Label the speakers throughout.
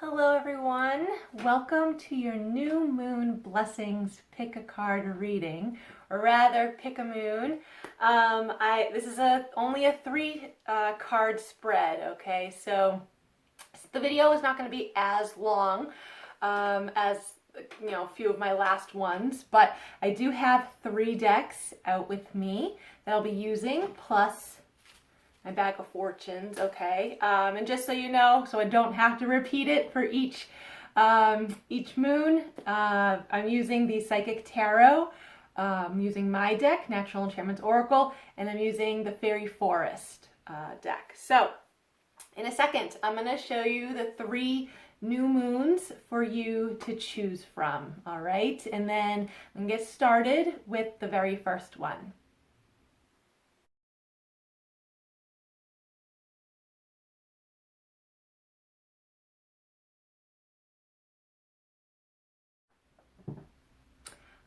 Speaker 1: Hello everyone, welcome to your new moon blessings pick a card reading, or rather pick a moon. This is only a three card spread, okay? So the video is not going to be as long as a few of my last ones, but I do have 3 decks out with me that I'll be using, plus my bag of fortunes, okay? And just so you know, so I don't have to repeat it for each moon, I'm using the Psychic Tarot, I'm using my deck, Natural Enchantments Oracle, and I'm using the Fairy Forest deck. So, in a second, I'm going to show you the 3 new moons for you to choose from, all right? And then I'm going to get started with the very first one.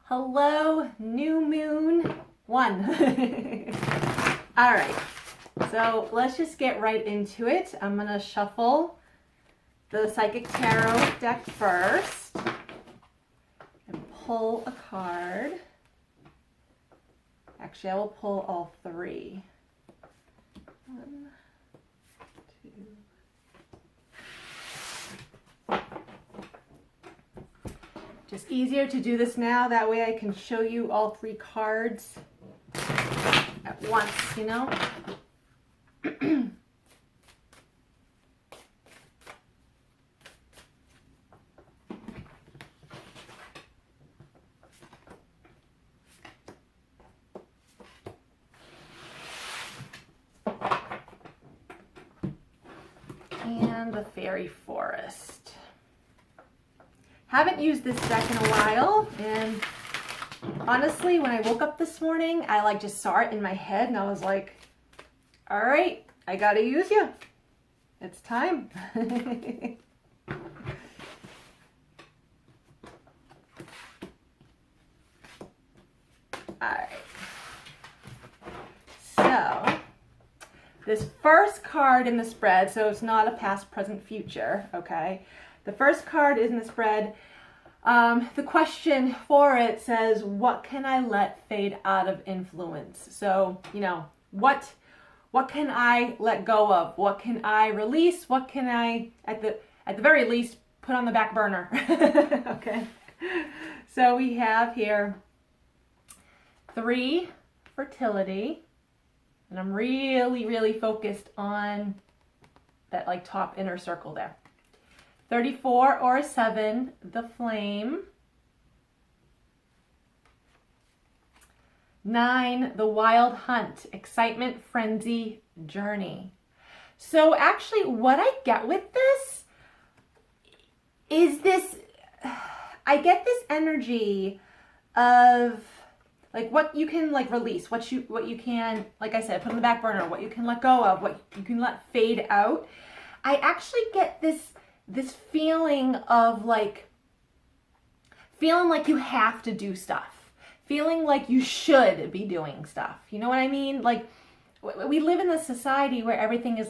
Speaker 1: Hello, new moon 1. All right, so let's just get right into it. I'm gonna shuffle the Psychic Tarot deck first and pull a card. Actually, I will pull all 3. 1, 2. Just easier to do this now, that way I can show you all 3 cards at once, you know? And the Fairy Forest. Haven't used this deck in a while, and honestly, when I woke up this morning, I just saw it in my head, and I was like, all right, I gotta use you. It's time. All right. So, this first card in the spread, so it's not a past, present, future, okay? The first card is in the spread. The question for it says, what can I let fade out of influence? So, what can I let go of? What can I release? What can I, at the very least, put on the back burner? Okay. So we have here 3, fertility. And I'm really, really focused on that top inner circle there. 34 or a 7, the flame. 9, the wild hunt, excitement, frenzy, journey. So actually what I get with this is I get this energy of what you can release, what you can, like I said, put on the back burner, what you can let go of, what you can let fade out. I actually get this feeling of feeling like you have to do stuff, feeling like you should be doing stuff. You know what I mean? We live in this society where everything is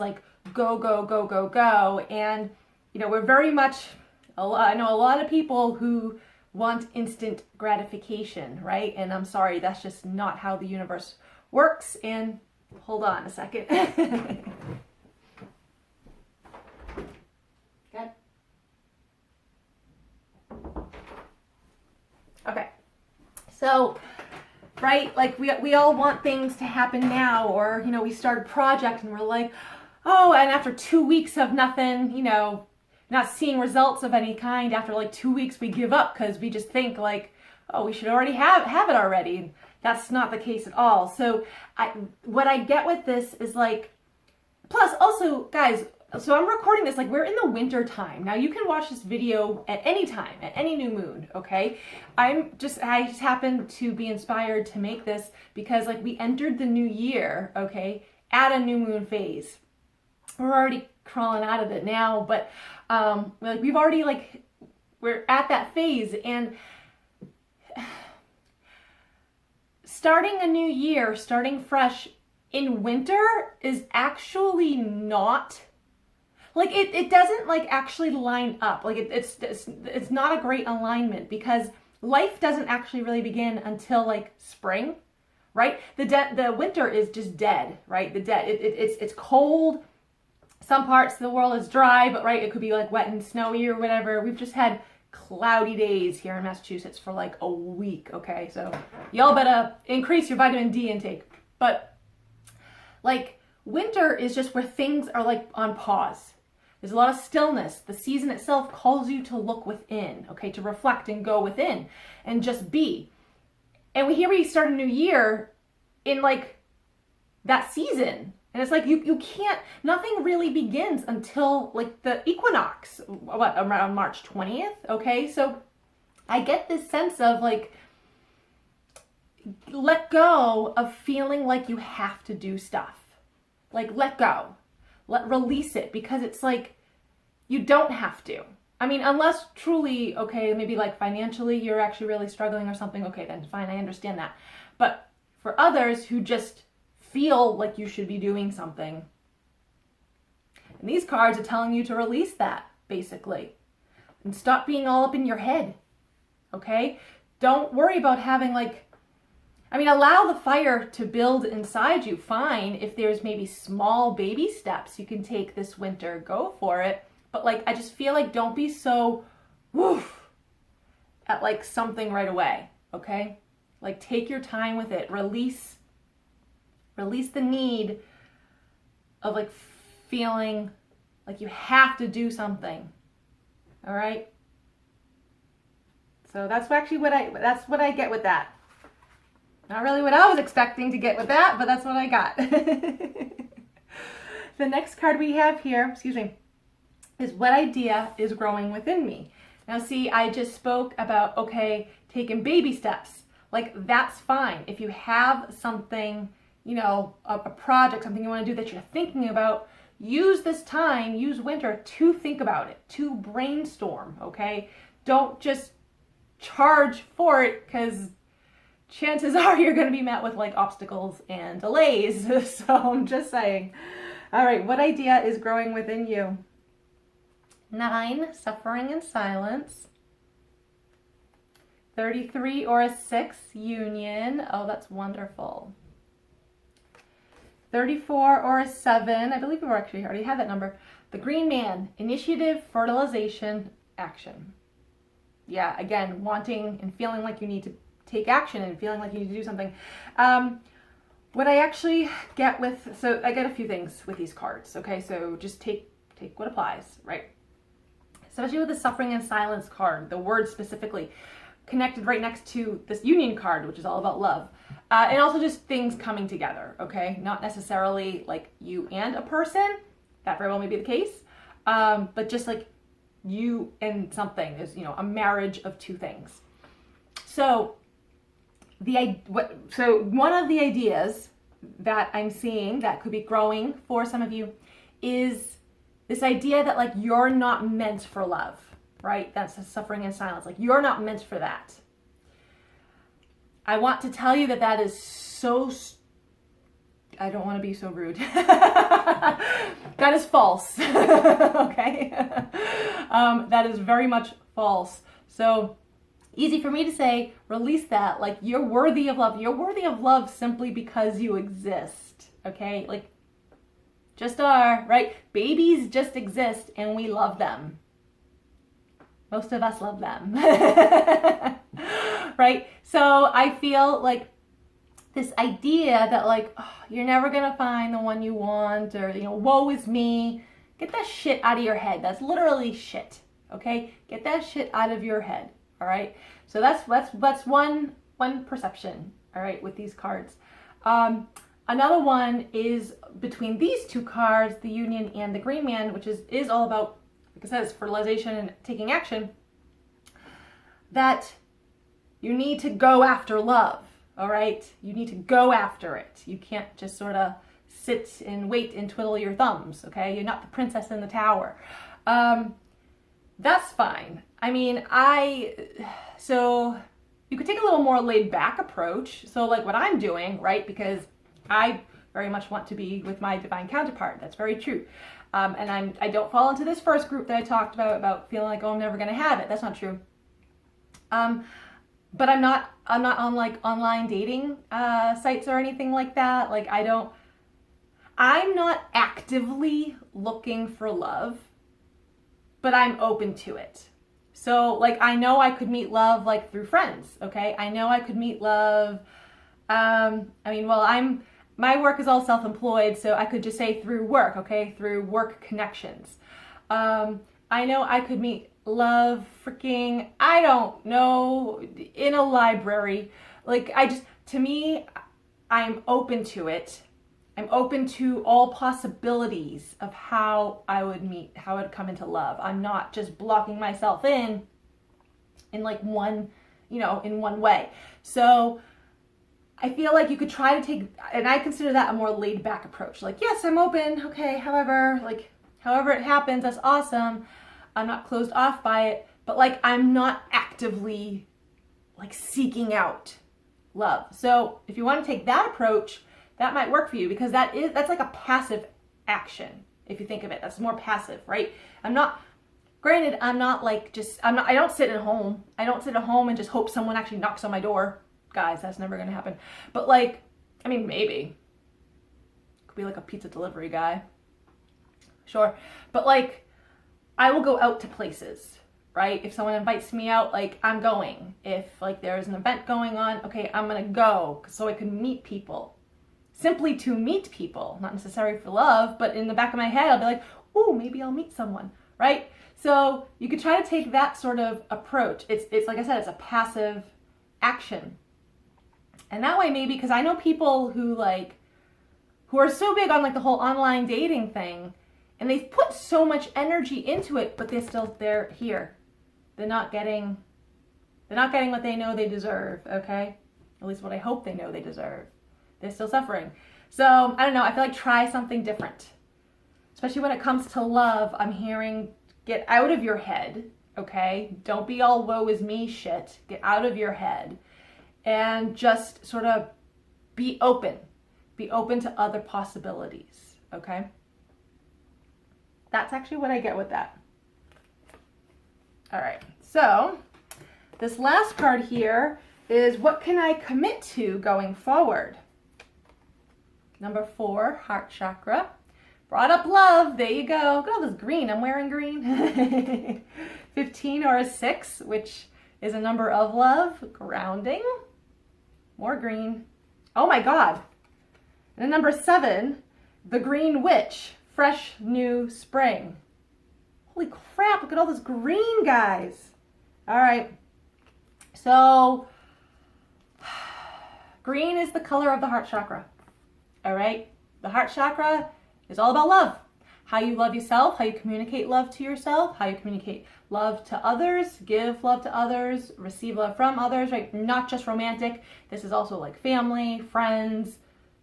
Speaker 1: go, go, go, go, go. And, we're very much, I know a lot of people who want instant gratification, right? And I'm sorry, that's just not how the universe works. And hold on a second. Okay, so, right, we all want things to happen now, or, we start a project and we're like, oh, and after 2 weeks of nothing, not seeing results of any kind, after 2 weeks we give up because we just think oh, we should already have it already. That's not the case at all. So what I get with this is plus also, guys, so I'm recording this, we're in the winter time. Now you can watch this video at any time, at any new moon, okay? I just happened to be inspired to make this because we entered the new year, okay, at a new moon phase. We're already crawling out of it now, but we've already we're at that phase, and starting a new year, starting fresh in winter is actually not like it doesn't like actually line up. Like it's not a great alignment because life doesn't actually really begin until like spring, right? The winter is just dead, right? It's cold. Some parts of the world is dry, but right, it could be like wet and snowy or whatever. We've just had cloudy days here in Massachusetts for like a week, okay? So y'all better increase your vitamin D intake. But like winter is just where things are like on pause. There's a lot of stillness. The season itself calls you to look within, okay? To reflect and go within and just be. And here we start a new year in like that season. And it's like you can't, nothing really begins until like the equinox, around March 20th, okay? So I get this sense of like, let go of feeling like you have to do stuff. Like let go. Release it, because it's like you don't have to. I mean, unless truly, okay, maybe like financially you're actually really struggling or something, okay, then fine, I understand that. But for others who just feel like you should be doing something, and these cards are telling you to release that, basically, and stop being all up in your head, okay? Don't worry about having like, I mean, allow the fire to build inside you, fine. If there's maybe small baby steps you can take this winter, go for it. But like, I just feel like don't be so woof at like something right away, okay? Like take your time with it. Release the need of like feeling like you have to do something, all right? So that's actually what I get with that. Not really what I was expecting to get with that, but that's what I got. The next card we have here, is what idea is growing within me. Now see, I just spoke about, okay, taking baby steps. Like that's fine. If you have something, you know, a project, something you want to do that you're thinking about, use this time, use winter to think about it, to brainstorm, okay? Don't just charge for it, because chances are you're going to be met with like obstacles and delays. So I'm just saying. All right, what idea is growing within you? 9, suffering in silence. 33 or a 6, union. Oh, that's wonderful. 34 or a 7, I believe we already had that number. The green man, initiative, fertilization, action. Yeah, again, wanting and feeling like you need to take action and feeling like you need to do something. What I actually get with, so I get a few things with these cards, okay? So just take what applies, right? Especially with the suffering and silence card, the word specifically connected right next to this union card, which is all about love. And also just things coming together, okay? Not necessarily like you and a person, that very well may be the case, but just like you and something is, you know, a marriage of two things. So one of the ideas that I'm seeing that could be growing for some of you is this idea that like you're not meant for love, right? That's the suffering and silence. Like you're not meant for that. I want to tell you that is so, I don't want to be so rude. That is false, okay? That is very much false. So easy for me to say, release that. Like you're worthy of love. You're worthy of love simply because you exist, okay? Like just are, right? Babies just exist and we love them. Most of us love them, right? So I feel like this idea that like, oh, you're never gonna find the one you want, or, you know, woe is me. Get that shit out of your head. That's literally shit, okay? Get that shit out of your head, all right? So that's one perception, all right, with these cards. Another one is between these two cards, the union and the green man, which is all about, like it says, fertilization and taking action, that you need to go after love, all right? You need to go after it. You can't just sort of sit and wait and twiddle your thumbs, okay? You're not the princess in the tower. That's fine. I mean, so you could take a little more laid back approach. So like what I'm doing, right? Because I very much want to be with my divine counterpart. That's very true. And I don't fall into this first group that I talked about feeling like, oh, I'm never going to have it. That's not true. But I'm not on like online dating sites or anything like that. Like I'm not actively looking for love, but I'm open to it. So like, I know I could meet love like through friends. Okay. I know I could meet love. My work is all self-employed, so I could just say through work. Okay. Through work connections. I know I could meet love freaking, I don't know, in a library. Like to me, I'm open to it. I'm open to all possibilities of how I would come into love. I'm not just blocking myself in like one, in one way. So I feel like you could try to take, and I consider that a more laid back approach. Like, yes, I'm open. Okay. However it happens, that's awesome. I'm not closed off by it, but like, I'm not actively like seeking out love. So if you want to take that approach, that might work for you, because that's like a passive action. If you think of it, that's more passive, right? I don't sit at home. I don't sit at home and just hope someone actually knocks on my door. Guys, that's never going to happen. But like, maybe. Could be like a pizza delivery guy. Sure. But like, I will go out to places, right? If someone invites me out, like, I'm going. If like there's an event going on, okay, I'm going to go so I can meet people. Simply to meet people, not necessarily for love, but in the back of my head, I'll be like, ooh, maybe I'll meet someone, right? So you could try to take that sort of approach. It's like I said, it's a passive action. And that way, maybe, because I know people who are so big on like the whole online dating thing, and they've put so much energy into it, but they're here. They're not getting what they know they deserve, okay? At least what I hope they know they deserve. They're still suffering. So, I don't know, I feel like try something different. Especially when it comes to love, I'm hearing, get out of your head, okay? Don't be all woe is me shit. Get out of your head. And just sort of be open. Be open to other possibilities, okay? That's actually what I get with that. All right, so this last card here is, what can I commit to going forward? Number 4, heart chakra. Brought up love. There you go. Look at all this green. I'm wearing green. 15 or a 6, which is a number of love. Grounding. More green. Oh my God. And then number 7, the green witch. Fresh new spring. Holy crap. Look at all this green, guys. All right. So, green is the color of the heart chakra. All right. The heart chakra is all about love. How you love yourself, how you communicate love to yourself, how you communicate love to others, give love to others, receive love from others, right? Not just romantic. This is also like family, friends,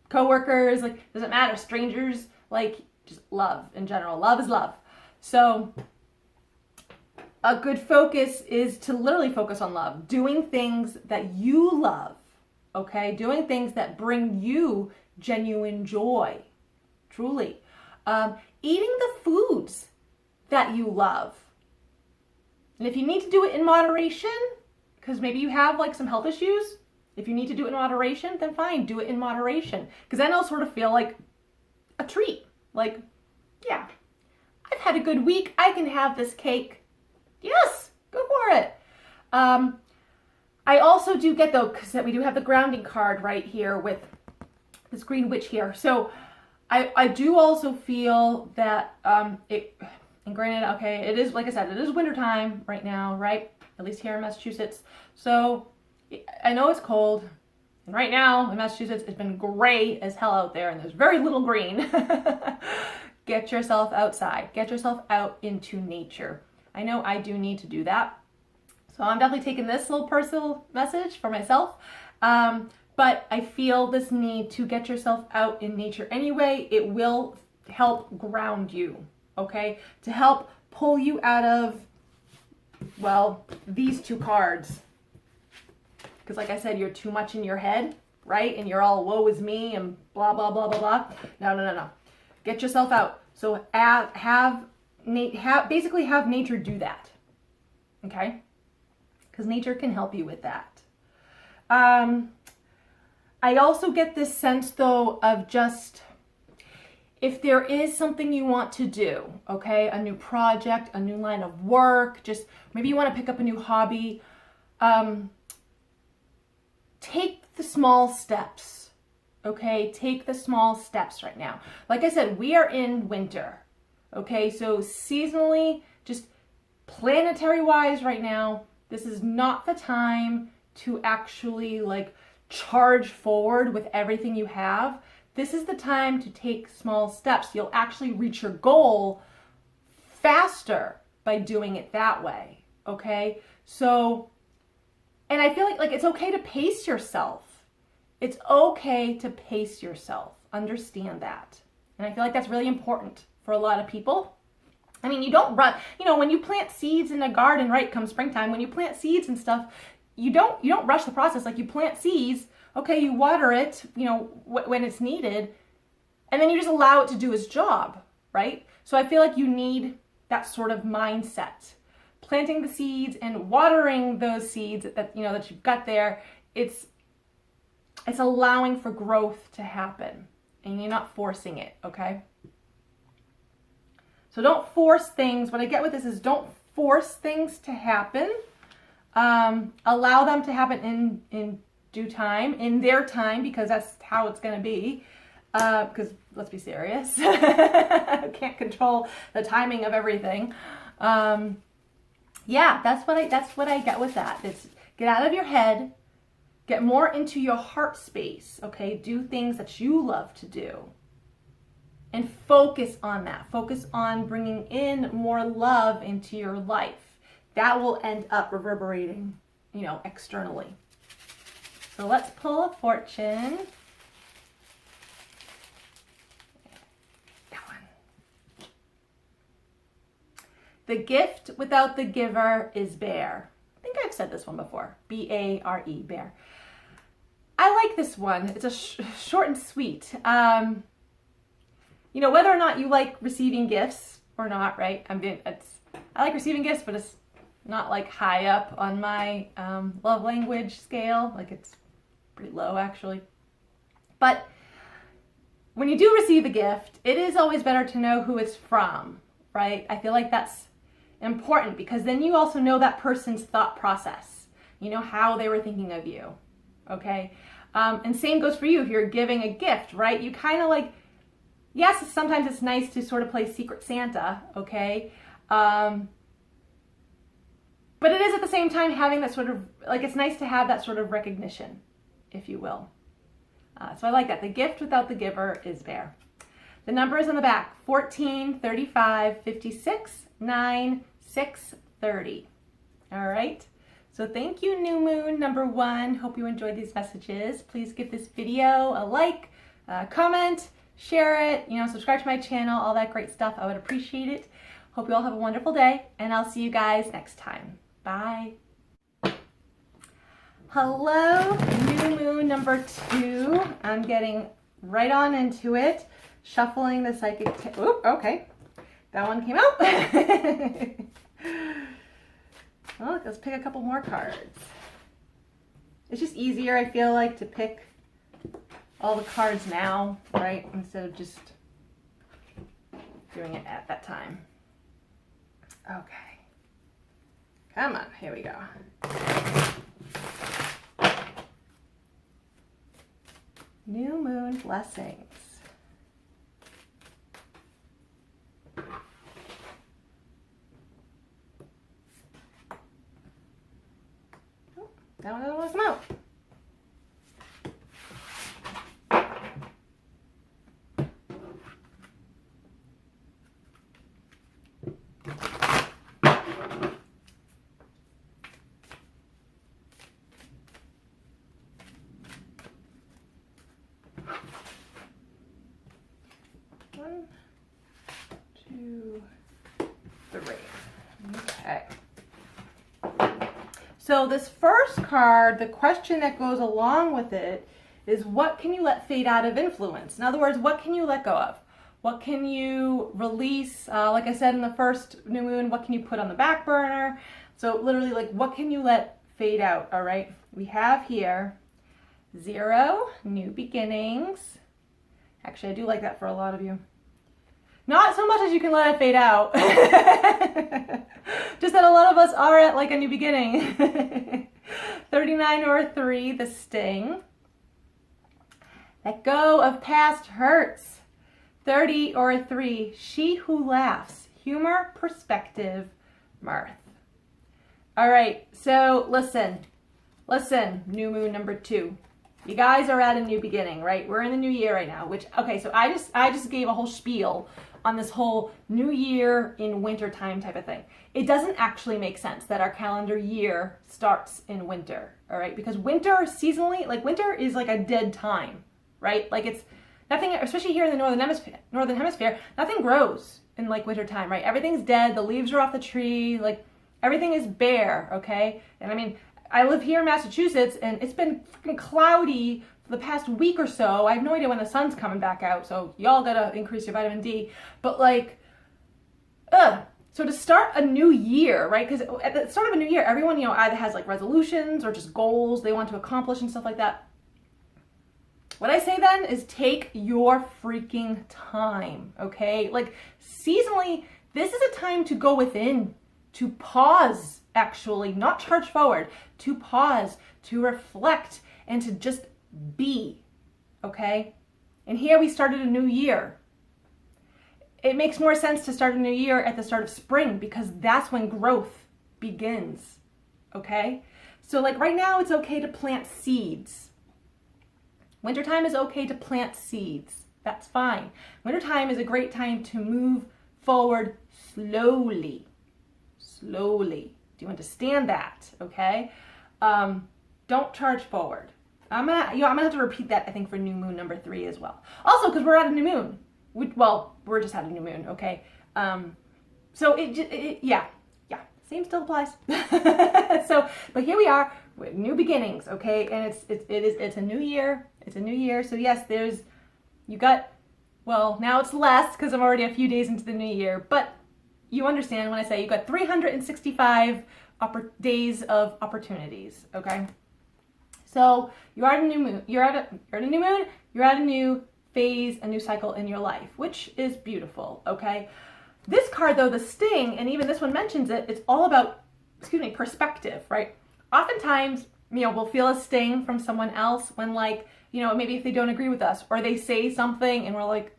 Speaker 1: coworkers, like, doesn't matter, strangers, like, just love in general. Love is love. So a good focus is to literally focus on love, doing things that you love, okay? Doing things that bring you genuine joy, truly. Eating the foods that you love. And if you need to do it in moderation, because maybe you have like some health issues, if you need to do it in moderation, then fine, do it in moderation. Because then it'll sort of feel like a treat. Like, yeah, I've had a good week. I can have this cake. Yes, go for it. I also do get, though, because we do have the grounding card right here with this green witch here. So I do also feel that and granted, okay, it is, like I said, it is wintertime right now, right? At least here in Massachusetts. So I know it's cold. And right now in Massachusetts, it's been gray as hell out there, and there's very little green. Get yourself outside. Get yourself out into nature. I know I do need to do that. So I'm definitely taking this little personal message for myself. But I feel this need to get yourself out in nature anyway. It will help ground you, okay? To help pull you out of, well, these 2 cards. Because like I said, you're too much in your head, right? And you're all woe is me and blah, blah, blah, blah, blah. No. Get yourself out. So basically have nature do that, okay? Because nature can help you with that. I also get this sense, though, of just if there is something you want to do, okay, a new project, a new line of work, just maybe you want to pick up a new hobby, take the small steps, okay? Take the small steps right now. Like I said, we are in winter, okay? So seasonally, just planetary-wise right now, this is not the time to actually like charge forward with everything you have. This is the time to take small steps. You'll actually reach your goal faster by doing it that way, okay? So, and I feel like it's okay to pace yourself. It's okay to pace yourself. Understand that. And I feel like that's really important for a lot of people. I mean, you don't run, when you plant seeds in a garden, right, come springtime, when you plant seeds and stuff, you don't rush the process. Like, you plant seeds, okay, you water it, when it's needed, and then you just allow it to do its job, right? So I feel like you need that sort of mindset. Planting the seeds and watering those seeds that you've got there, it's allowing for growth to happen, and you're not forcing it, okay? So don't force things. What I get with this is don't force things to happen. Allow them to happen in due time, in their time, because that's how it's going to be. Because let's be serious, can't control the timing of everything. Yeah, that's what I get with that. It's get out of your head, get more into your heart space. Okay, do things that you love to do, and focus on that. Focus on bringing in more love into your life. That will end up reverberating, externally. So let's pull a fortune. That one. The gift without the giver is bare. I think I've said this one before. B-A-R-E, bare. I like this one. It's a short and sweet. Whether or not you like receiving gifts or not, right? I like receiving gifts, but it's not like high up on my love language scale. Like, it's pretty low, actually. But when you do receive a gift, it is always better to know who it's from, right? I feel like that's important, because then you also know that person's thought process. You know how they were thinking of you, okay? And same goes for you if you're giving a gift, right? You kind of like, yes, sometimes it's nice to sort of play Secret Santa, okay? But it is at the same time having that sort of, like, it's nice to have that sort of recognition, if you will. So I like that. The gift without the giver is bare. The number is on the back, 14, 35, 56, 9, 6, 30. All right. So thank you, New Moon number 1. Hope you enjoyed these messages. Please give this video a like, comment, share it, subscribe to my channel, all that great stuff. I would appreciate it. Hope you all have a wonderful day, and I'll see you guys next time. Bye. Hello, New Moon number 2. I'm getting right on into it. Shuffling the psychic. Oop, okay. That one came out. Well, let's pick a couple more cards. It's just easier, I feel like, to pick all the cards now, right? Instead of just doing it at that time. Okay. Come on, here we go. New Moon blessings. Oh, that one doesn't want to come out. One, two, three. Okay. So this first card, the question that goes along with it is, what can you let fade out of influence? In other words, what can you let go of? What can you release? Like I said in the first new moon, what can you put on the back burner? So literally, like, what can you let fade out, all right? We have here 0, new beginnings. Actually, I do like that for a lot of you. Not so much as you can let it fade out. Just that a lot of us are at like a new beginning. 39 or 3, the sting. Let go of past hurts. 30 or 3, she who laughs. Humor, perspective, mirth. All right, so listen, new moon number 2. You guys are at a new beginning, right? We're in the new year right now, which, okay, so I just gave a whole spiel on this whole new year in winter time type of thing. It doesn't actually make sense that our calendar year starts in winter, all right? Because winter seasonally, like winter is like a dead time, right? Like it's nothing, especially here in the northern hemisphere, nothing grows in like winter time, right? Everything's dead, the leaves are off the tree, like everything is bare, okay? And I mean, I live here in Massachusetts and it's been freaking cloudy for the past week or so. I have no idea when the sun's coming back out, so y'all gotta increase your vitamin D. But like, so to start a new year, right? Because at the start of a new year, everyone, either has like resolutions or just goals they want to accomplish and stuff like that. What I say then is take your freaking time, okay? Like seasonally, this is a time to go within, to pause, actually, not charge forward, to pause, to reflect, and to just be, okay? And here we started a new year. It makes more sense to start a new year at the start of spring because that's when growth begins, okay? So like right now, it's okay to plant seeds. Wintertime is okay to plant seeds. That's fine. Wintertime is a great time to move forward slowly. Slowly. Do you understand that? Okay? Don't charge forward. I'm gonna have to repeat that, I think, for new moon number 3 as well. Also, because we're at a new moon. We're just at a new moon, okay? So yeah, same still applies. So, but here we are with new beginnings, okay? And it's a new year. It's a new year. So yes, now it's less because I'm already a few days into the new year, but you understand when I say you got 365 days of opportunities, okay? So you are at a new moon. You're at a new moon. You're at a new phase, a new cycle in your life, which is beautiful, okay? This card, though, the sting, and even this one mentions it, it's all about, perspective, right? Oftentimes, we'll feel a sting from someone else when, like, maybe if they don't agree with us or they say something and we're like,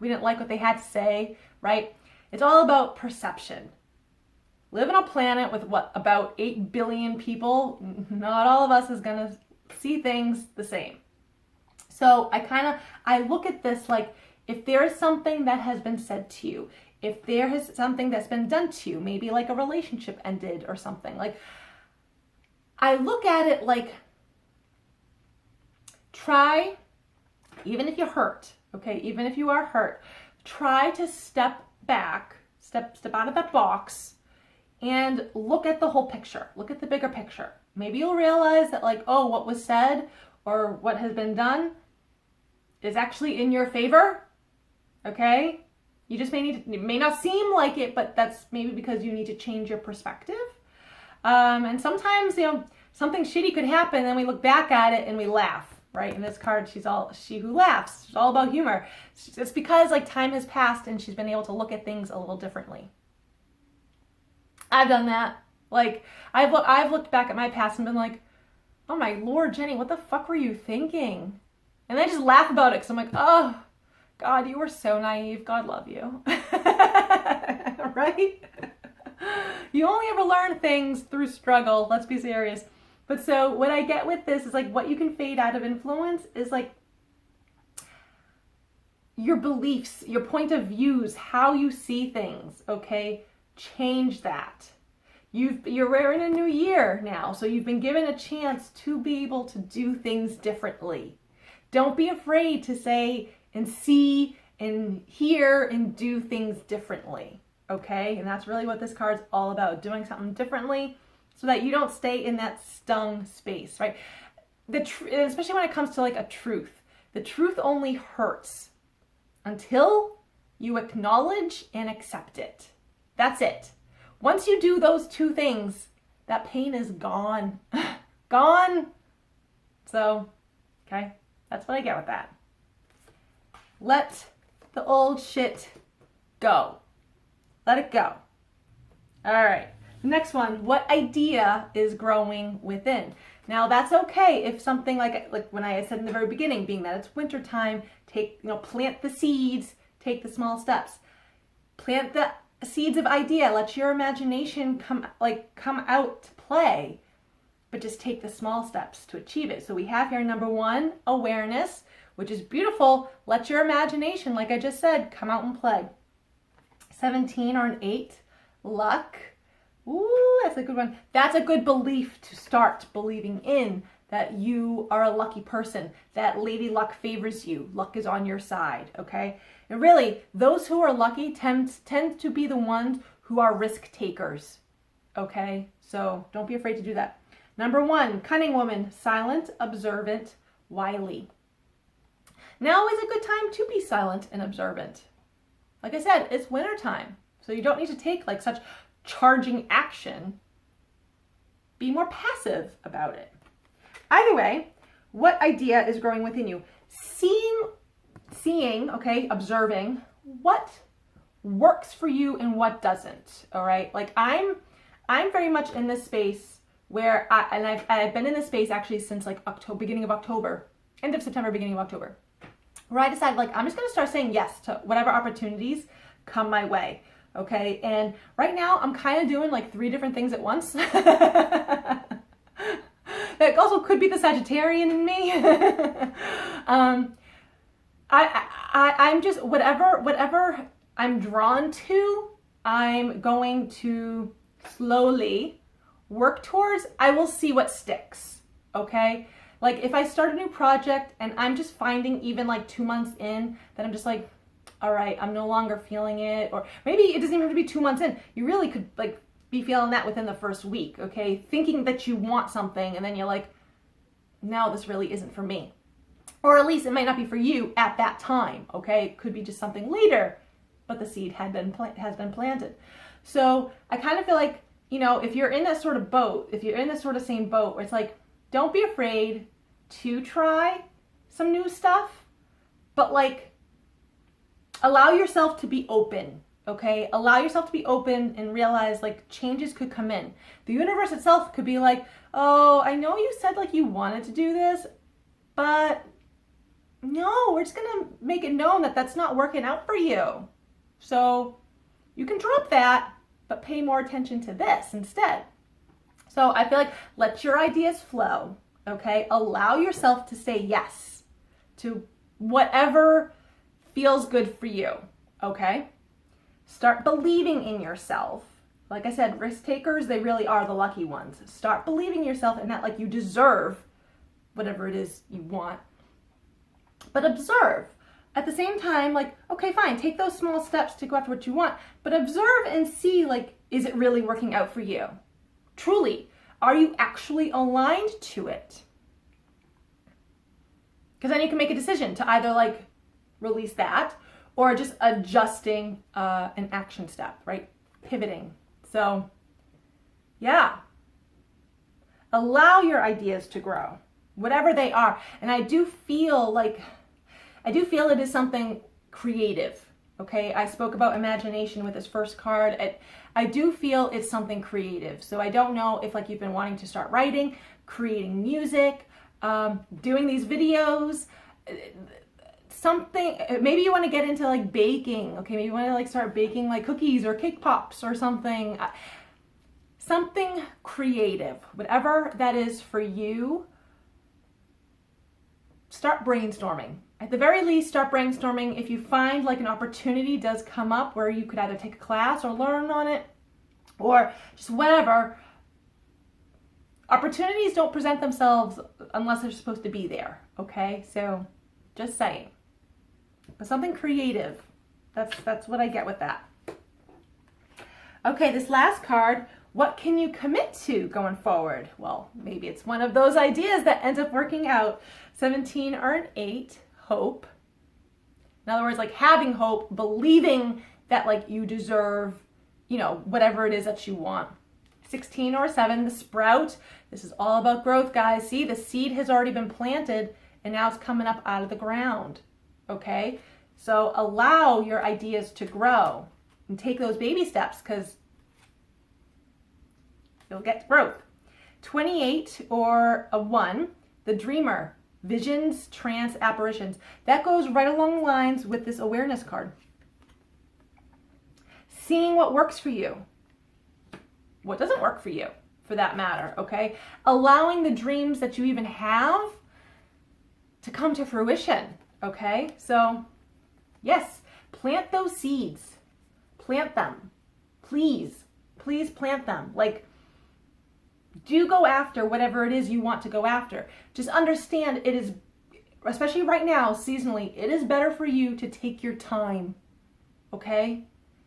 Speaker 1: we didn't like what they had to say, right? It's all about perception. Live on a planet with about 8 billion people, not all of us is gonna see things the same. So I look at this like, if there is something that has been said to you, if there is something that's been done to you, maybe like a relationship ended or something, like, I look at it like, try, even if you're hurt, okay, even if you are hurt, try to step back, step out of that box and look at the whole picture. Look at the bigger picture. Maybe you'll realize that, like, oh, what was said or what has been done is actually in your favor, okay? You just it may not seem like it, but that's maybe because you need to change your perspective. And sometimes, something shitty could happen and we look back at it and we laugh, right? In this card, she who laughs. It's all about humor. It's because like time has passed and she's been able to look at things a little differently. I've done that. Like, I've looked back at my past and been like, oh my Lord, Jenny, what the fuck were you thinking? And I just laugh about it because I'm like, oh, God, you were so naive. God love you. Right? You only ever learn things through struggle. Let's be serious. But so what I get with this is like what you can fade out of influence is like your beliefs, your point of views, how you see things, okay? Change that. We're in a new year now, so you've been given a chance to be able to do things differently. Don't be afraid to say and see and hear and do things differently, okay? And that's really what this card's all about, doing something differently so that you don't stay in that stung space, right? Especially when it comes to like a truth. The truth only hurts. until you acknowledge and accept it. That's it. Once you do those two things, that pain is gone. Gone. So, okay, that's what I get with that. Let the old shit go. Let it go. All right. The next one, what idea is growing within? Now that's okay if something like when I said in the very beginning, being that it's winter time, plant the seeds, take the small steps. Plant the seeds of idea. Let your imagination come out to play, but just take the small steps to achieve it. So we have here number 1, awareness, which is beautiful. Let your imagination, like I just said, come out and play. 17 or an 8, luck. Ooh, that's a good one. That's a good belief to start believing in, that you are a lucky person, that Lady Luck favors you. Luck is on your side, okay? And really, those who are lucky tend to be the ones who are risk takers, okay? So don't be afraid to do that. Number 1, cunning woman, silent, observant, wily. Now is a good time to be silent and observant. Like I said, it's winter time, so you don't need to take such charging action. Be more passive about it. Either way, what idea is growing within you? Seeing, okay, observing what works for you and what doesn't. All right, I'm very much in this space where I've been in this space actually since October, beginning of October, end of September, beginning of October, where I decided I'm just going to start saying yes to whatever opportunities come my way. Okay, and right now I'm kind of doing 3 different things at once. That also could be the Sagittarian in me. I'm just whatever I'm drawn to, I'm going to slowly work towards. I will see what sticks. Okay, if I start a new project and I'm just finding even 2 months in that I'm just all right, I'm no longer feeling it, or maybe it doesn't even have to be 2 months in. You really could be feeling that within the first week, okay? Thinking that you want something, and then you're no, this really isn't for me. Or at least it might not be for you at that time, okay? It could be just something later, but the seed has been planted. So I kind of feel if you're in that sort of boat, if you're in this sort of same boat where it's don't be afraid to try some new stuff, but allow yourself to be open, okay? Allow yourself to be open and realize changes could come in. The universe itself could be oh, I know you said you wanted to do this, but no, we're just gonna make it known that that's not working out for you. So you can drop that, but pay more attention to this instead. So I feel let your ideas flow, okay? Allow yourself to say yes to whatever feels good for you, okay? Start believing in yourself. Like I said, risk takers, they really are the lucky ones. Start believing yourself and that you deserve whatever it is you want. But observe. At the same time, okay, fine, take those small steps to go after what you want, but observe and see, is it really working out for you? Truly, are you actually aligned to it? Because then you can make a decision to either release that or just adjusting an action step, right? Pivoting. So, yeah. Allow your ideas to grow, whatever they are. And I do feel it is something creative, okay? I spoke about imagination with this first card. I do feel it's something creative. So I don't know if you've been wanting to start writing, creating music, doing these videos, something, maybe you want to get into baking, okay? Maybe you want to start baking cookies or cake pops or something. Something creative, whatever that is for you. Start brainstorming. At the very least, start brainstorming. If you find an opportunity does come up where you could either take a class or learn on it or just whatever, opportunities don't present themselves unless they're supposed to be there, okay? So just saying. But something creative, that's what I get with that. Okay, this last card, what can you commit to going forward? Well, maybe it's one of those ideas that ends up working out. 17 or an 8, hope. In other words, like having hope, believing that like you deserve, you know, whatever it is that you want. 16 or 7, the sprout. This is all about growth, guys. See, the seed has already been planted and now it's coming up out of the ground. Okay? So allow your ideas to grow and take those baby steps because you'll get growth. 28 or a 1, the dreamer. Visions, trance, apparitions. That goes right along the lines with this awareness card. Seeing what works for you. What doesn't work for you, for that matter, okay? Allowing the dreams that you even have to come to fruition, okay? So, yes, plant those seeds. Plant them. Please, please plant them. Like, do go after whatever it is you want to go after. Just understand it is, especially right now, seasonally, it is better for you to take your time, okay?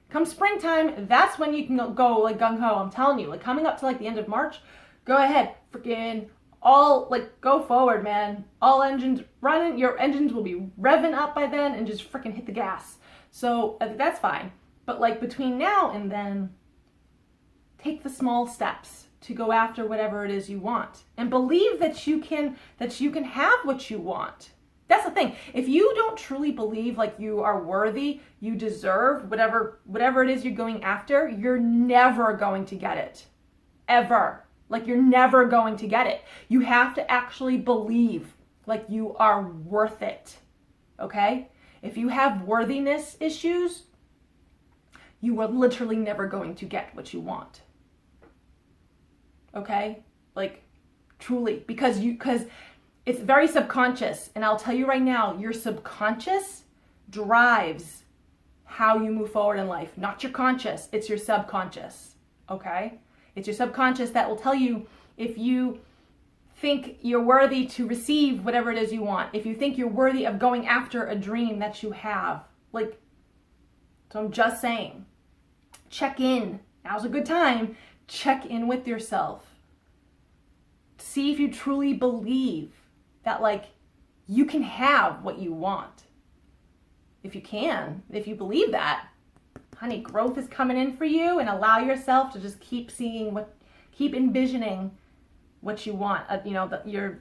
Speaker 1: Come springtime, that's when you can go like gung-ho. I'm telling you, like coming up to like the end of March, go ahead, freaking all, like go forward, man. All engines running, your engines will be revving up by then and just freaking hit the gas. So that's fine. But like between now and then, take the small steps to go after whatever it is you want and believe that you can have what you want. That's the thing. If you don't truly believe like you are worthy, you deserve whatever it is you're going after, you're never going to get it. Ever. Like you're never going to get it. You have to actually believe like you are worth it. Okay? If you have worthiness issues, you are literally never going to get what you want. Okay? Like truly, because it's very subconscious. And I'll tell you right now, your subconscious drives how you move forward in life. Not your conscious, it's your subconscious. Okay? It's your subconscious that will tell you if you think you're worthy to receive whatever it is you want. If you think you're worthy of going after a dream that you have. Like, so I'm just saying, check in. Now's a good time. Check in with yourself. See if you truly believe that like you can have what you want. If you believe that, honey, growth is coming in for you, and allow yourself to just keep envisioning what you want, your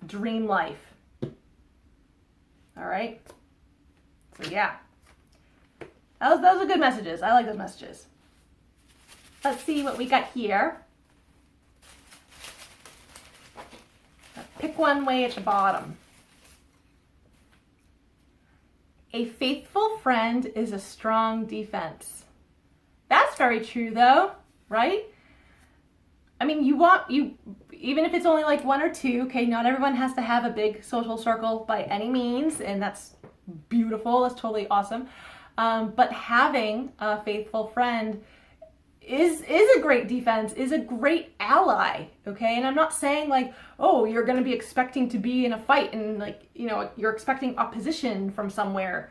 Speaker 1: dream life. All right. So yeah, those are good messages. I like those messages. Let's see what we got here. Pick one way at the bottom. A faithful friend is a strong defense. That's very true though, right? I mean, even if it's only like 1 or 2, okay, not everyone has to have a big social circle by any means, and that's beautiful, that's totally awesome. But having a faithful friend is a great defense, is a great ally, okay? And I'm not saying like, oh, you're going to be expecting to be in a fight and like, you're expecting opposition from somewhere.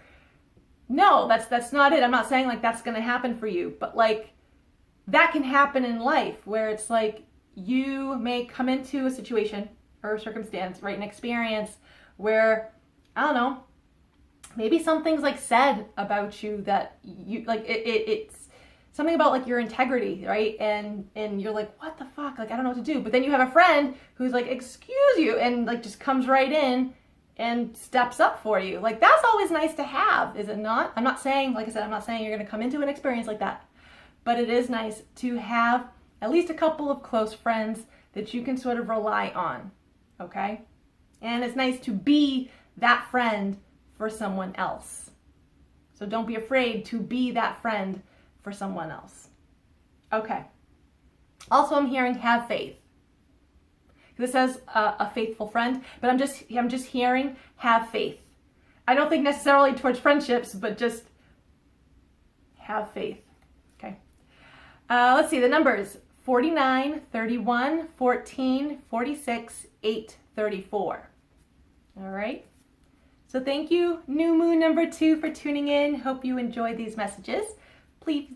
Speaker 1: No, that's not it. I'm not saying like that's going to happen for you, but like that can happen in life where it's like you may come into a situation or a circumstance, right, an experience where, I don't know, maybe something's like said about you that you like it's something about like your integrity, right? And you're like, what the fuck? Like, I don't know what to do. But then you have a friend who's like, excuse you, and like just comes right in and steps up for you. Like, that's always nice to have, is it not? I'm not saying, like I said, I'm not saying you're going to come into an experience like that. But it is nice to have at least a couple of close friends that you can sort of rely on, okay? And it's nice to be that friend for someone else. So don't be afraid to be that friend for someone else. Okay. Also, I'm hearing have faith. This says a faithful friend, but I'm just hearing have faith. I don't think necessarily towards friendships, but just have faith. Okay. Let's see the numbers: 49, 31, 14, 46, 8, 34. All right. So thank you, new moon number 2, for tuning in. Hope you enjoyed these messages. Please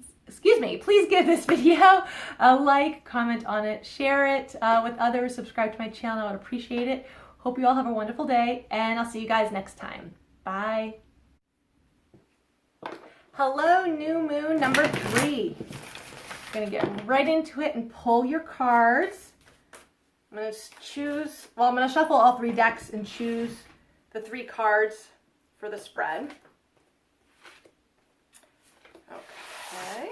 Speaker 1: give this video a like, comment on it, share it with others, subscribe to my channel. I would appreciate it. Hope you all have a wonderful day, and I'll see you guys next time. Bye. Hello, new moon number 3. I'm going to get right into it and pull your cards. I'm going to choose, well, I'm going to shuffle all 3 decks and choose the 3 cards for the spread. Okay.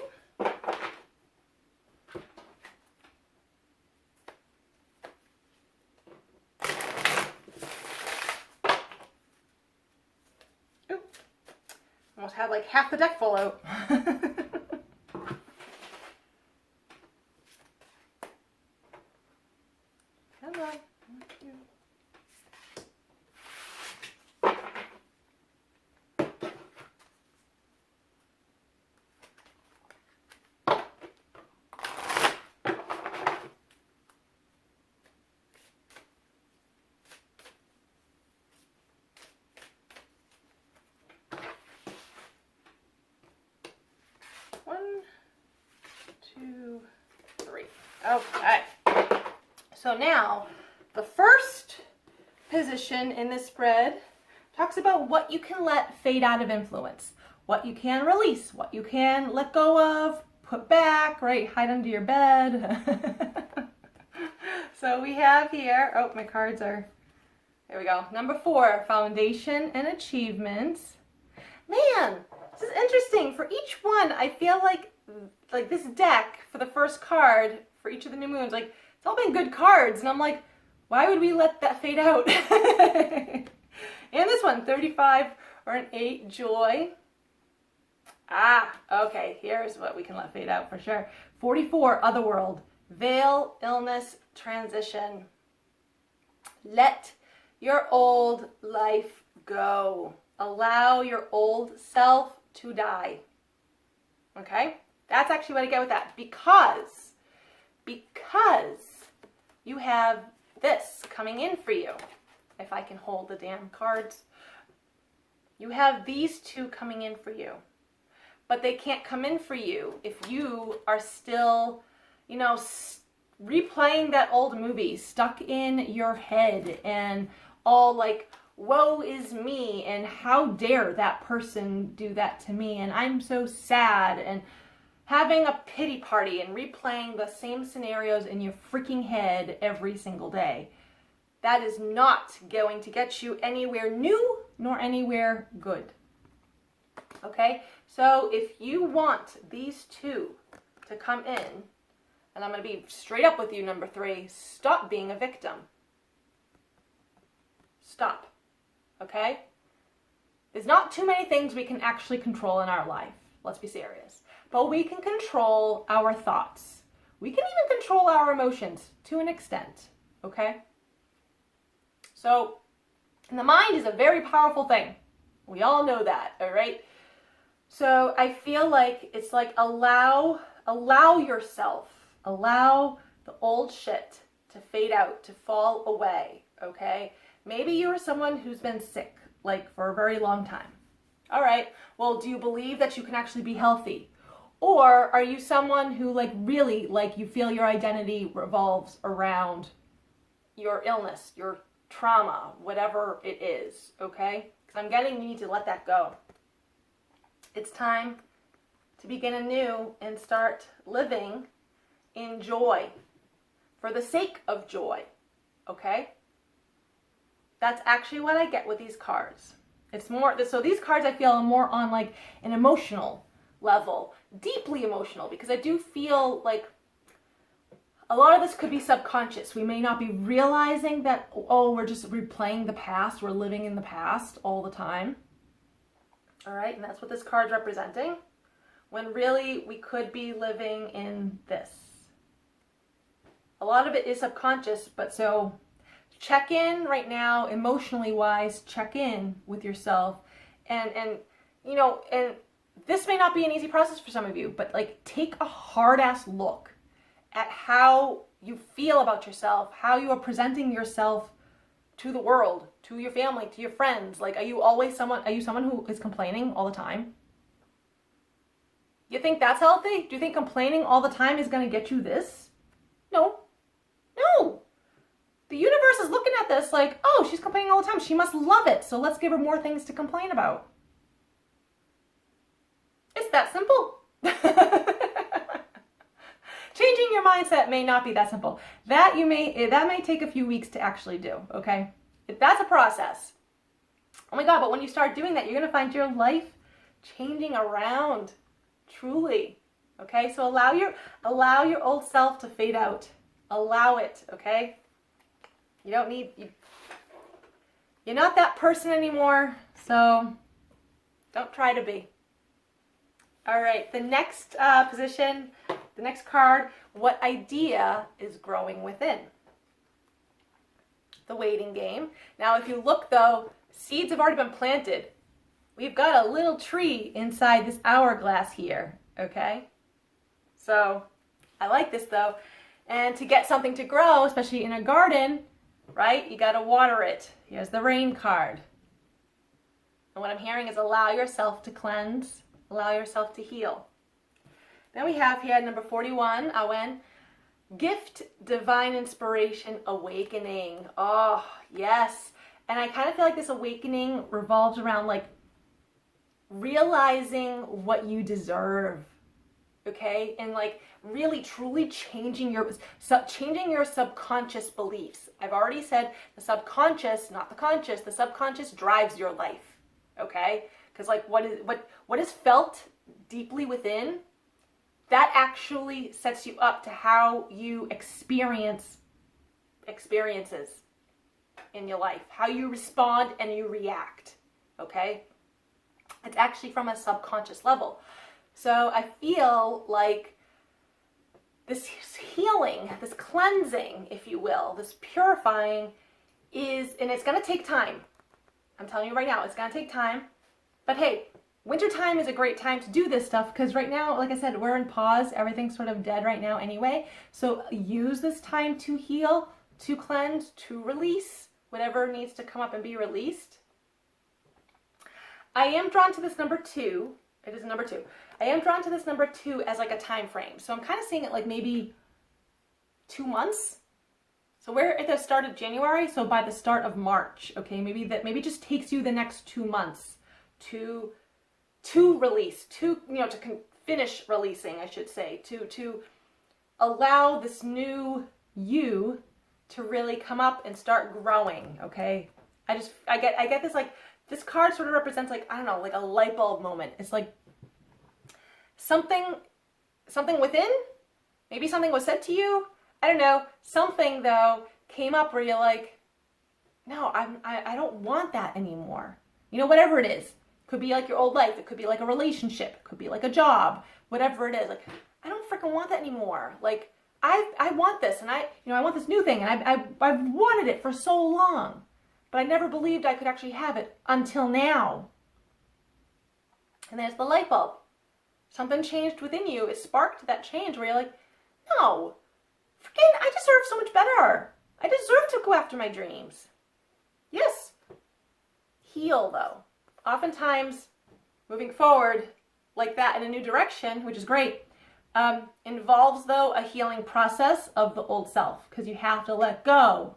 Speaker 1: Almost had like half the deck full out. Come on. One, 2, 3. Okay. So now, the first position in this spread talks about what you can let fade out of influence, what you can release, what you can let go of, put back, right? Hide under your bed. So we have here, oh, my cards are, there we go. Number 4, foundation and achievements. Man, this is interesting. For each one, I feel like this deck for the first card for each of the new moons, like it's all been good cards, and I'm like, why would we let that fade out? And this one, 35 or an 8, joy. Ah, okay, here's what we can let fade out for sure. 44, otherworld, veil, illness, transition. Let your old life go. Allow your old self to die. Okay? That's actually what I get with that. Because you have this coming in for you. If I can hold the damn cards. You have these 2 coming in for you. But they can't come in for you if you are still, you know, replaying that old movie, stuck in your head and all like, woe is me, and how dare that person do that to me, and I'm so sad, and having a pity party and replaying the same scenarios in your freaking head every single day. That is not going to get you anywhere new nor anywhere good. Okay? So if you want these 2 to come in, and I'm going to be straight up with you, number 3, stop being a victim. Stop. Okay? There's not too many things we can actually control in our life. Let's be serious. But we can control our thoughts. We can even control our emotions to an extent. Okay? So, the mind is a very powerful thing. We all know that, all right? So, I feel like it's like allow yourself, allow the old shit to fade out, to fall away, okay? Maybe you're someone who's been sick, like for a very long time. All right, well, do you believe that you can actually be healthy? Or are you someone who like really, like you feel your identity revolves around your illness, your trauma, whatever it is, okay? Because I'm getting you need to let that go. It's time to begin anew and start living in joy for the sake of joy, okay? That's actually what I get with these cards. It's more, so these cards I feel are more on like an emotional level, deeply emotional, because I do feel like a lot of this could be subconscious. We may not be realizing that, oh, we're just replaying the past, we're living in the past all the time. All right, and that's what this card's representing, when really we could be living in this. A lot of it is subconscious, but so check in right now, emotionally wise, check in with yourself. And you know, and this may not be an easy process for some of you, but like take a hard ass look at how you feel about yourself, how you are presenting yourself to the world, to your family, to your friends. Like, are you someone who is complaining all the time? You think that's healthy? Do you think complaining all the time is going to get you this? No. No. The universe is looking at this like, oh, she's complaining all the time. She must love it. So let's give her more things to complain about. It's that simple. Changing your mindset may not be that simple. That may take a few weeks to actually do, okay? That's a process. Oh my God, but when you start doing that, you're going to find your life changing around, truly. Okay? So allow your old self to fade out. Allow it, okay? You're not that person anymore, so don't try to be. All right, the next position, the next card, what idea is growing within? The waiting game. Now, if you look though, seeds have already been planted. We've got a little tree inside this hourglass here, okay? So, I like this though. And to get something to grow, especially in a garden, right, you gotta water it. Here's the rain card. And what I'm hearing is allow yourself to cleanse, allow yourself to heal. Then we have here number 41, Awen, gift divine inspiration awakening. Oh, yes. And I kind of feel like this awakening revolves around like realizing what you deserve. Okay? And like really truly changing your subconscious beliefs. I've already said the subconscious, not the conscious, the subconscious drives your life. Okay? Because like what is felt deeply within, that actually sets you up to how you experiences in your life, how you respond and you react, okay? It's actually from a subconscious level. So I feel like this healing, this cleansing, if you will, this purifying and it's going to take time. I'm telling you right now, it's going to take time. But hey, wintertime is a great time to do this stuff because right now, like I said, we're in pause. Everything's sort of dead right now anyway. So use this time to heal, to cleanse, to release whatever needs to come up and be released. I am drawn to this number 2. It is number 2. I am drawn to this number 2 as like a time frame. So I'm kind of seeing it like maybe 2 months. So we're at the start of January. So by the start of March, okay, maybe it just takes you the next 2 months to release, to finish releasing, I should say, to allow this new you to really come up and start growing, okay? I get this, like, this card sort of represents, like, I don't know, like a light bulb moment. It's like something within, maybe something was said to you, I don't know, something though came up where you're like, no, I don't want that anymore. Whatever it is. Could be like your old life. It could be like a relationship. It could be like a job. Whatever it is. Like, I don't freaking want that anymore. Like, I want this, and I want this new thing, and I've wanted it for so long, but I never believed I could actually have it until now. And there's the light bulb. Something changed within you. It sparked that change where you're like, no, freaking, I deserve so much better. I deserve to go after my dreams. Yes. Heal, though. Oftentimes, moving forward like that in a new direction, which is great, involves, though, a healing process of the old self, because you have to let go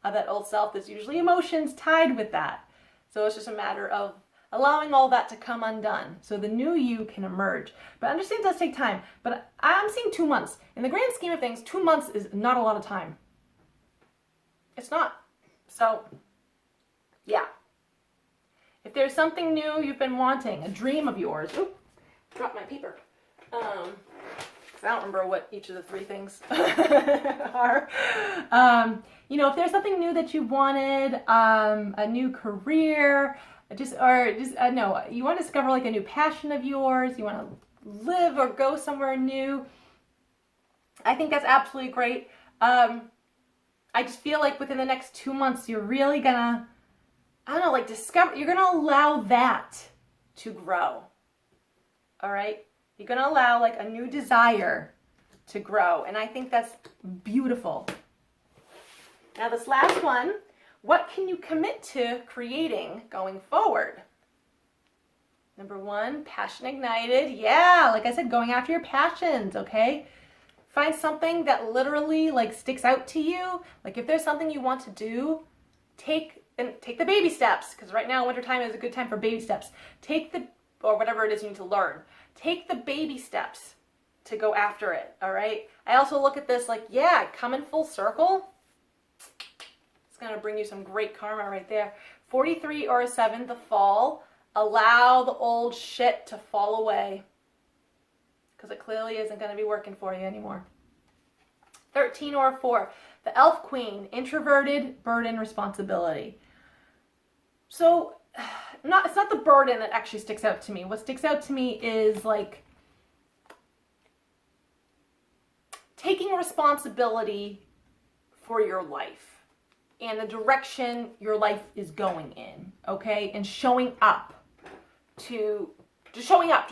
Speaker 1: of that old self. There's usually emotions tied with that. So it's just a matter of allowing all that to come undone so the new you can emerge. But understand it does take time. But I'm seeing 2 months. In the grand scheme of things, 2 months is not a lot of time. It's not. So, yeah. If there's something new you've been wanting, a dream of yours. Oop, dropped my paper. I don't remember what each of the 3 things are. If there's something new that you wanted, a new career, you want to discover like a new passion of yours, you want to live or go somewhere new, I think that's absolutely great. I just feel like within the next 2 months, you're really gonna, you're gonna allow that to grow. All right? You're gonna allow like a new desire to grow. And I think that's beautiful. Now this last one, what can you commit to creating going forward? Number 1, passion ignited. Yeah, like I said, going after your passions, okay? Find something that literally like sticks out to you. Like if there's something you want to do, take the baby steps, because right now wintertime is a good time for baby steps. Or whatever it is you need to learn. take the baby steps to go after it, all right? I also look at this like, yeah, coming full circle. It's going to bring you some great karma right there. 43 or a 7, the fall. Allow the old shit to fall away because it clearly isn't going to be working for you anymore. 13 or a 4, the elf queen, introverted, burden, responsibility. So it's not the burden that actually sticks out to me. What sticks out to me is like taking responsibility for your life and the direction your life is going in, okay? And showing up just showing up,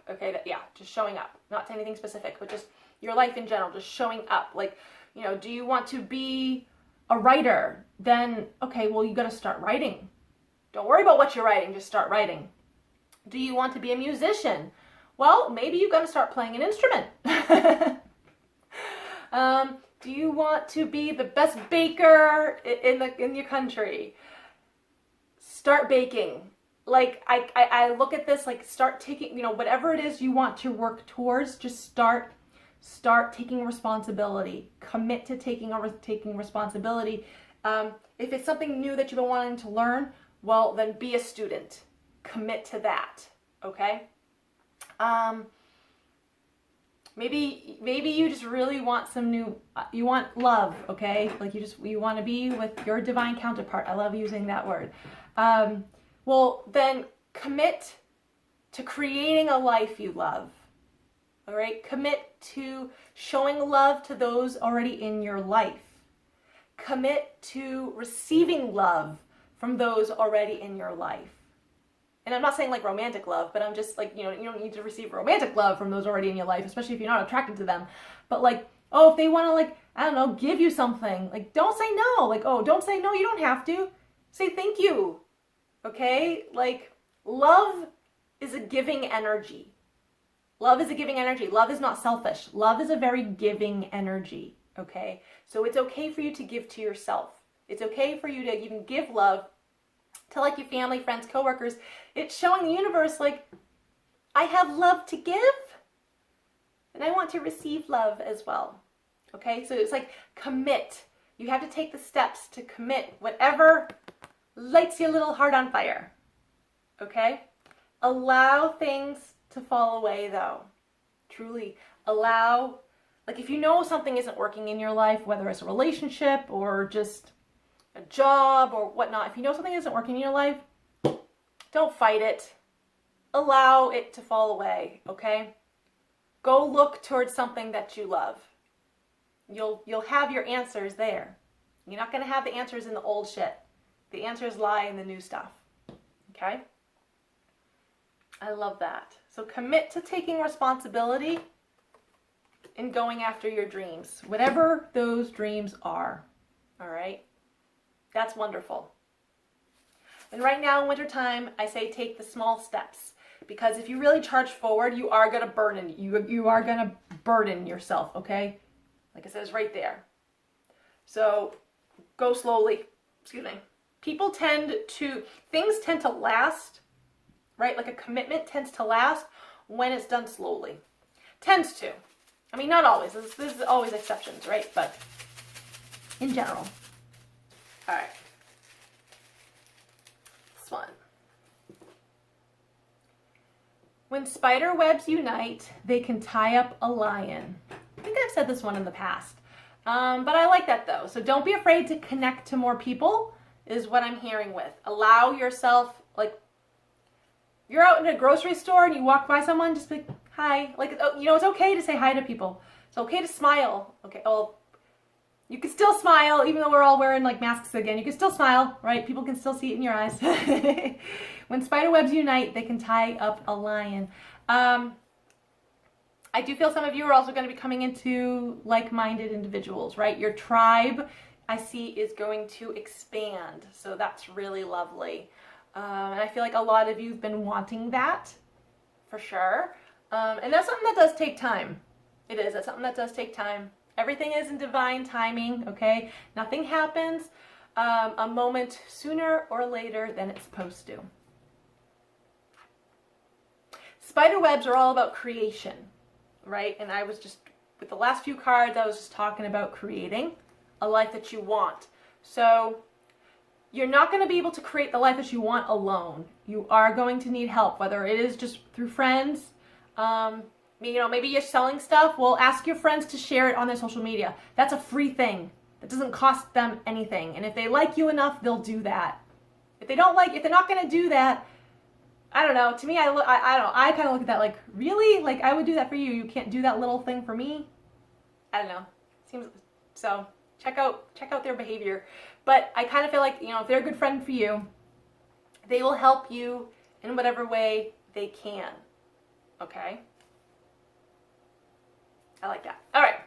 Speaker 1: okay? Just showing up. Not to anything specific, but just your life in general, just showing up. Like, you know, do you want to be a writer? Then, okay, well, you got to start writing. Don't worry about what you're writing, just start writing. Do you want to be a musician? Well, maybe you got to start playing an instrument. Do you want to be the best baker in your country? Start baking. Like, I look at this, like, start taking, you know, whatever it is you want to work towards, just start taking responsibility. Commit to taking responsibility. If it's something new that you've been wanting to learn, well, then be a student. Commit to that, okay? Maybe you just really want you want love, okay? Like you want to be with your divine counterpart. I love using that word. Well, then commit to creating a life you love, all right? Commit to showing love to those already in your life. Commit to receiving love from those already in your life. And I'm not saying like romantic love, but I'm just like, you know, you don't need to receive romantic love from those already in your life, especially if you're not attracted to them. But like, oh, if they want to like, I don't know, give you something, like don't say no. Like, oh, don't say no, you don't have to. Say thank you. Okay? Like, love is a giving energy. Love is a giving energy. Love is not selfish. Love is a very giving energy. Okay? So it's okay for you to give to yourself. It's okay for you to even give love to like your family, friends, coworkers. It's showing the universe like, I have love to give and I want to receive love as well. Okay? So it's like commit. You have to take the steps to commit whatever lights your little heart on fire. Okay? Allow things to fall away though. Truly allow, like if you know something isn't working in your life, whether it's a relationship or just a job or whatnot, if you know something isn't working in your life, don't fight it. Allow it to fall away, okay? Go look towards something that you love. You'll have your answers there. You're not going to have the answers in the old shit. The answers lie in the new stuff, okay? I love that. So commit to taking responsibility and going after your dreams, whatever those dreams are, all right? That's wonderful. And right now in wintertime, I say take the small steps, because if you really charge forward, you are going to burden yourself, okay? Like it says right there. So go slowly. Excuse me. Things tend to last, right? Like a commitment tends to last when it's done slowly. Tends to. I mean, not always. This is always exceptions, right? But in general. All right. This one. When spider webs unite, they can tie up a lion. I think I've said this one in the past. But I like that though. So don't be afraid to connect to more people is what I'm hearing with. Allow yourself, like, you're out in a grocery store and you walk by someone, just be like, hi. Like, you know, it's okay to say hi to people. It's okay to smile. Okay, well, you can still smile, even though we're all wearing like masks again. You can still smile, right? People can still see it in your eyes. When spider webs unite, they can tie up a lion. I do feel some of you are also going to be coming into like-minded individuals, right? Your tribe, I see, is going to expand. So that's really lovely. And I feel like a lot of you have been wanting that, for sure. And that's something that does take time. It is. That's something that does take time. Everything is in divine timing, okay? Nothing happens a moment sooner or later than it's supposed to. spider webs are all about creation, right? And I was just, with the last few cards, I was just talking about creating a life that you want. So you're not going to be able to create the life that you want alone. You are going to need help, whether it is just through friends. Maybe you're selling stuff. Well, ask your friends to share it on their social media. That's a free thing. That doesn't cost them anything. And if they like you enough, they'll do that. If they're not going to do that, I don't know. To me, I don't know. I kind of look at that like, really? Like, I would do that for you. You can't do that little thing for me? I don't know. Seems so. Check out their behavior. But I kind of feel like, if they're a good friend for you, they will help you in whatever way they can. Okay? I like that. All right.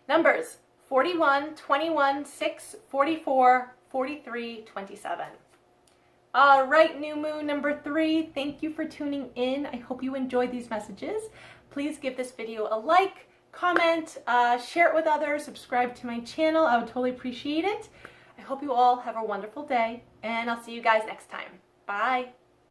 Speaker 1: Numbers 41, 21, 6, 44, 43, 27. All right, new moon number 3. Thank you for tuning in. I hope you enjoyed these messages. Please give this video a like, comment, share it with others, subscribe to my channel. I would totally appreciate it. I hope you all have a wonderful day, and I'll see you guys next time. Bye.